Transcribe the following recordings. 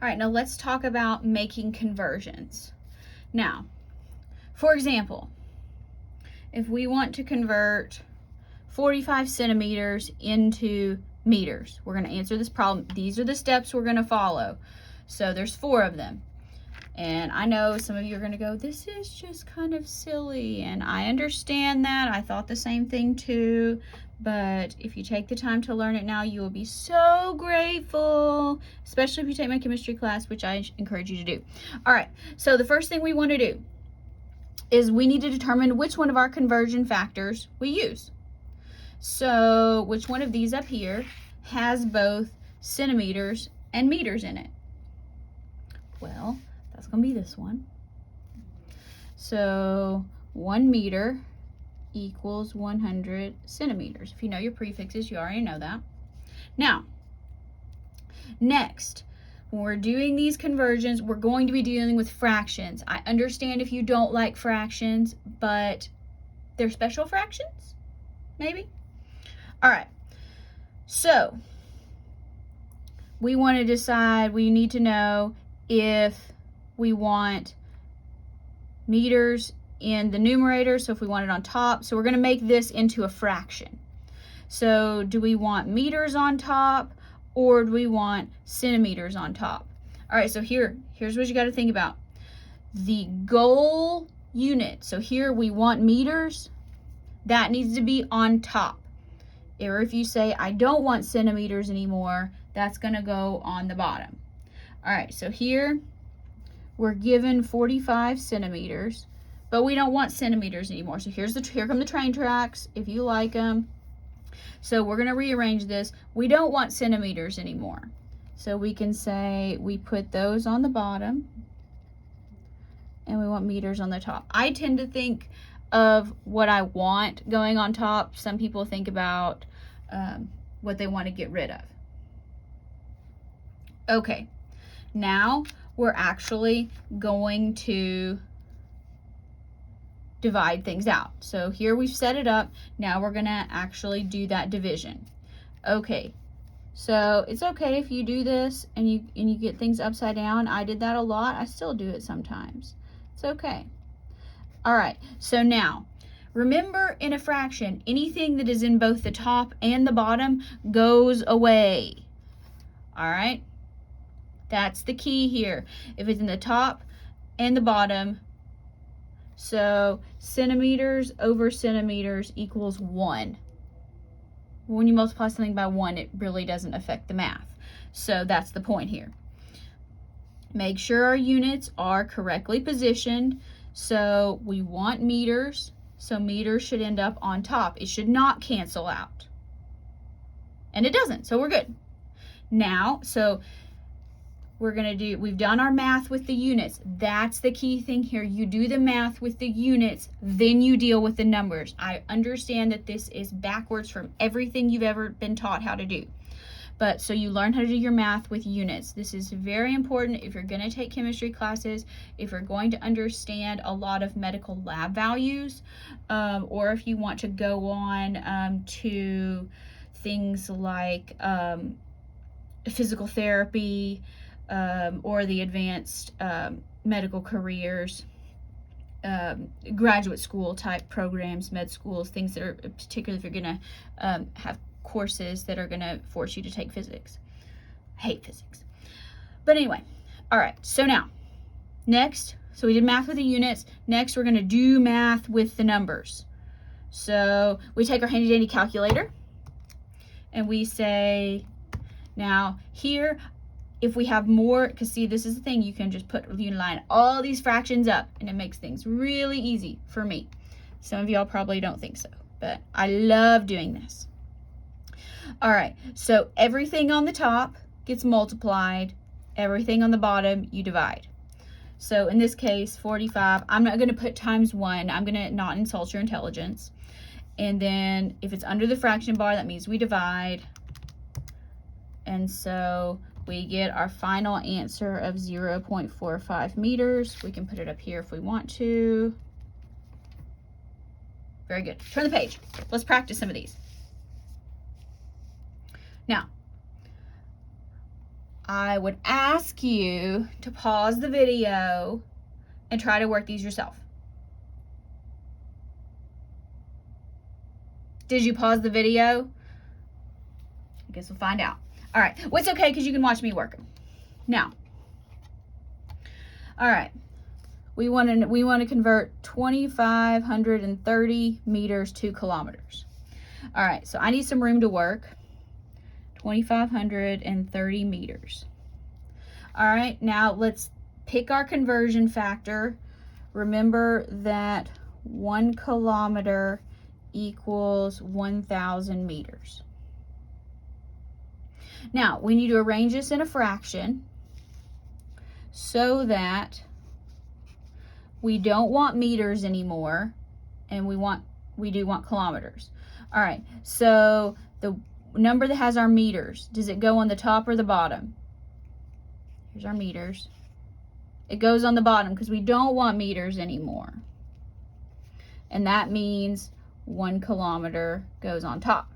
All right, now let's talk about making conversions. Now, for example, if we want to convert 45 centimeters into meters, we're going to answer this problem. These are the steps we're going to follow. So there's 4 of them. And I know some of you are going to go, this is just kind of silly. And I understand that. I thought the same thing too. But if you take the time to learn it now, you will be so grateful, especially if you take my chemistry class, which I encourage you to do. All right, so the first thing we want to do is we need to determine which one of our conversion factors we use. So which one of these up here has both centimeters and meters in it? Well, that's going to be this one. So 1 meter equals 100 centimeters. If you know your prefixes, you already know that. Now, next, when we're doing these conversions, we're going to be dealing with fractions. I understand if you don't like fractions, but they're special fractions, maybe? All right, so we want to decide, we need to know if we want meters in the numerator, so if we want it on top. So we're going to make this into a fraction. So do we want meters on top, or do we want centimeters on top? All right, so here's what you got to think about. The goal unit, so here we want meters, that needs to be on top. Or if you say, I don't want centimeters anymore, that's going to go on the bottom. All right, so here we're given 45 centimeters, but we don't want centimeters anymore. So here come the train tracks, if you like them. So we're going to rearrange this. We don't want centimeters anymore. So we can say we put those on the bottom, and we want meters on the top. I tend to think of what I want going on top. Some people think about what they want to get rid of. Okay, now we're actually going to divide things out. So here we've set it up. Now we're going to actually do that division. Okay, so it's okay if you do this and you get things upside down. I did that a lot. I still do it sometimes. It's okay. All right, so now remember, in a fraction, anything that is in both the top and the bottom goes away. All right, that's the key here. If it's in the top and the bottom, so centimeters over centimeters equals 1. When you multiply something by 1, it really doesn't affect the math. So that's the point here. Make sure our units are correctly positioned. So we want meters, so meters should end up on top. It should not cancel out. And it doesn't, so we're good. Now, so we've done our math with the units. That's the key thing here. You do the math with the units, then you deal with the numbers. I understand that this is backwards from everything you've ever been taught how to do. But so you learn how to do your math with units. This is very important if you're going to take chemistry classes, if you're going to understand a lot of medical lab values, or if you want to go on to things like physical therapy, or the advanced medical careers, graduate school type programs, med schools, things that are, particularly if you're going to have courses that are going to force you to take physics. I hate physics. But anyway, all right, so now, next, so we did math with the units. Next, we're going to do math with the numbers. So we take our handy dandy calculator, and we say, now here, if we have more, because see, this is the thing, you can just line all these fractions up, and it makes things really easy for me. Some of y'all probably don't think so, but I love doing this. All right, so everything on the top gets multiplied, everything on the bottom you divide. So in this case, 45, I'm not going to put times 1. I'm going to not insult your intelligence. And then if it's under the fraction bar, that means we divide. And so we get our final answer of 0.45 meters. We can put it up here if we want to. Very good. Turn the page. Let's practice some of these. Now, I would ask you to pause the video and try to work these yourself. Did you pause the video? I guess we'll find out. All right, well, it's okay because you can watch me work them. Now, all right, we want to convert 2,530 meters to kilometers. All right, so I need some room to work. 2,530 meters. All right, now let's pick our conversion factor. Remember that 1 kilometer equals 1,000 meters. Now, we need to arrange this in a fraction so that we don't want meters anymore, and we do want kilometers. All right, so the number that has our meters, does it go on the top or the bottom? Here's our meters. It goes on the bottom because we don't want meters anymore. And that means 1 kilometer goes on top.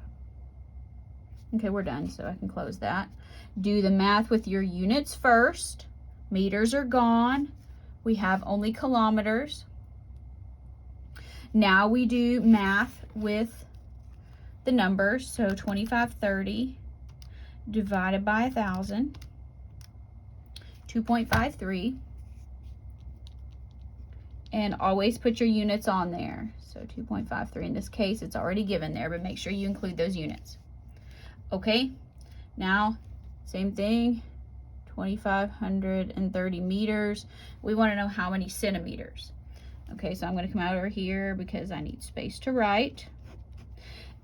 Okay, we're done, so I can close that. Do the math with your units first. Meters are gone. We have only kilometers. Now we do math with the numbers. So 2,530 divided by 1,000, 2.53. And always put your units on there. So 2.53, in this case, it's already given there, but make sure you include those units. Okay, now same thing, 2,530 meters. We want to know how many centimeters. Okay, so I'm going to come out over here because I need space to write.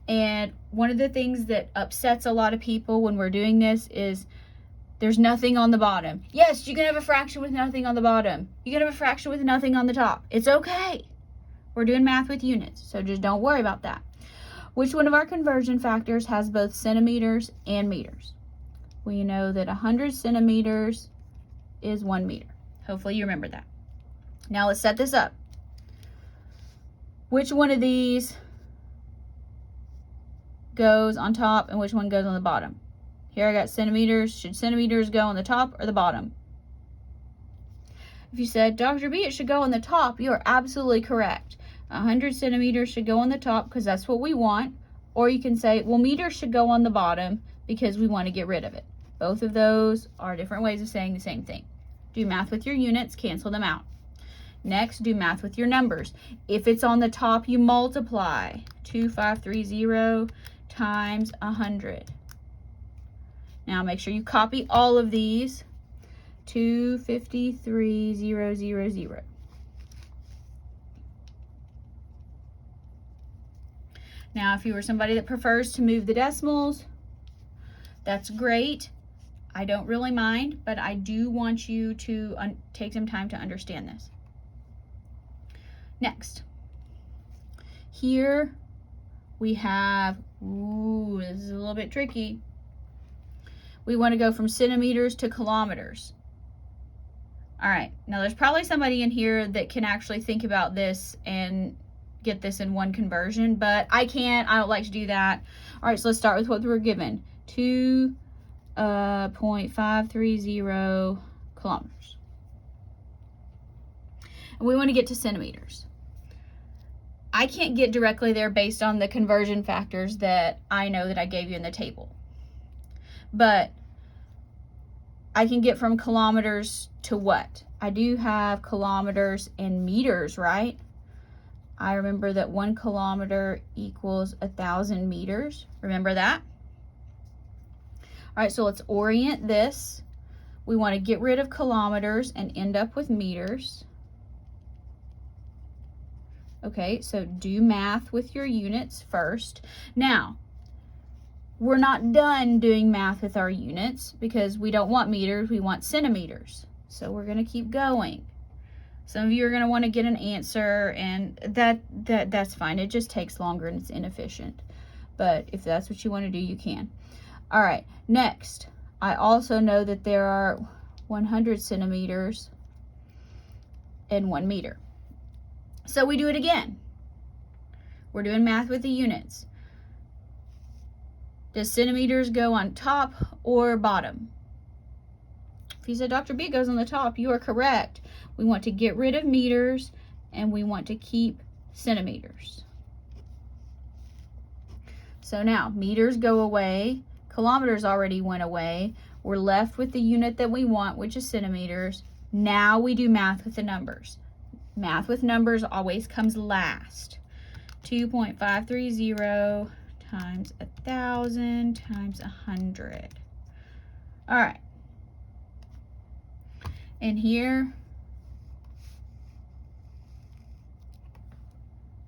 And one of the things that upsets a lot of people when we're doing this is there's nothing on the bottom. Yes, you can have a fraction with nothing on the bottom. You can have a fraction with nothing on the top. It's okay. We're doing math with units, so just don't worry about that. Which one of our conversion factors has both centimeters and meters? We know that 100 centimeters is 1 meter. Hopefully you remember that. Now let's set this up. Which one of these goes on top and which one goes on the bottom? Here I got centimeters. Should centimeters go on the top or the bottom? If you said, Dr. B, it should go on the top, you are absolutely correct. 100 centimeters should go on the top because that's what we want. Or you can say, well, meters should go on the bottom because we want to get rid of it. Both of those are different ways of saying the same thing. Do math with your units, cancel them out. Next, do math with your numbers. If it's on the top, you multiply. 2,530 times 100. Now make sure you copy all of these. 253,000. Now, if you are somebody that prefers to move the decimals, that's great. I don't really mind, but I do want you to take some time to understand this. Next, here we have, this is a little bit tricky. We want to go from centimeters to kilometers. All right, now there's probably somebody in here that can actually think about this and get this in one conversion, but I can't. I don't like to do that. All right, so let's start with what we're given. 2.530 kilometers. And we want to get to centimeters. I can't get directly there based on the conversion factors that I know that I gave you in the table. But I can get from kilometers to what? I do have kilometers and meters, right? I remember that 1 kilometer equals 1,000 meters. Remember that? All right, so let's orient this. We want to get rid of kilometers and end up with meters. Okay, so do math with your units first. Now, we're not done doing math with our units because we don't want meters, we want centimeters. So we're going to keep going. Some of you are going to want to get an answer, and that's fine. It just takes longer and it's inefficient. But if that's what you want to do, you can. All right, next, I also know that there are 100 centimeters and 1 meter. So we do it again. We're doing math with the units. Does centimeters go on top or bottom? If you said Dr. B goes on the top, you are correct. We want to get rid of meters and we want to keep centimeters. So now meters go away, kilometers already went away. We're left with the unit that we want, which is centimeters. Now we do math with the numbers. Math with numbers always comes last. 2.530 times 1,000 times 100. All right. And here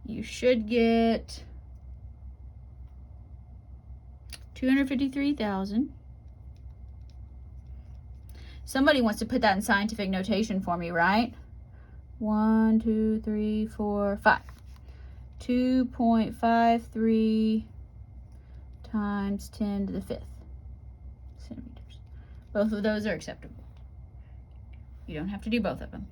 you should get 253,000. Somebody wants to put that in scientific notation for me, right? 1, 2, 3, 4, 5. 2.53 times 10 to the 5th centimeters. Both of those are acceptable. You don't have to do both of them.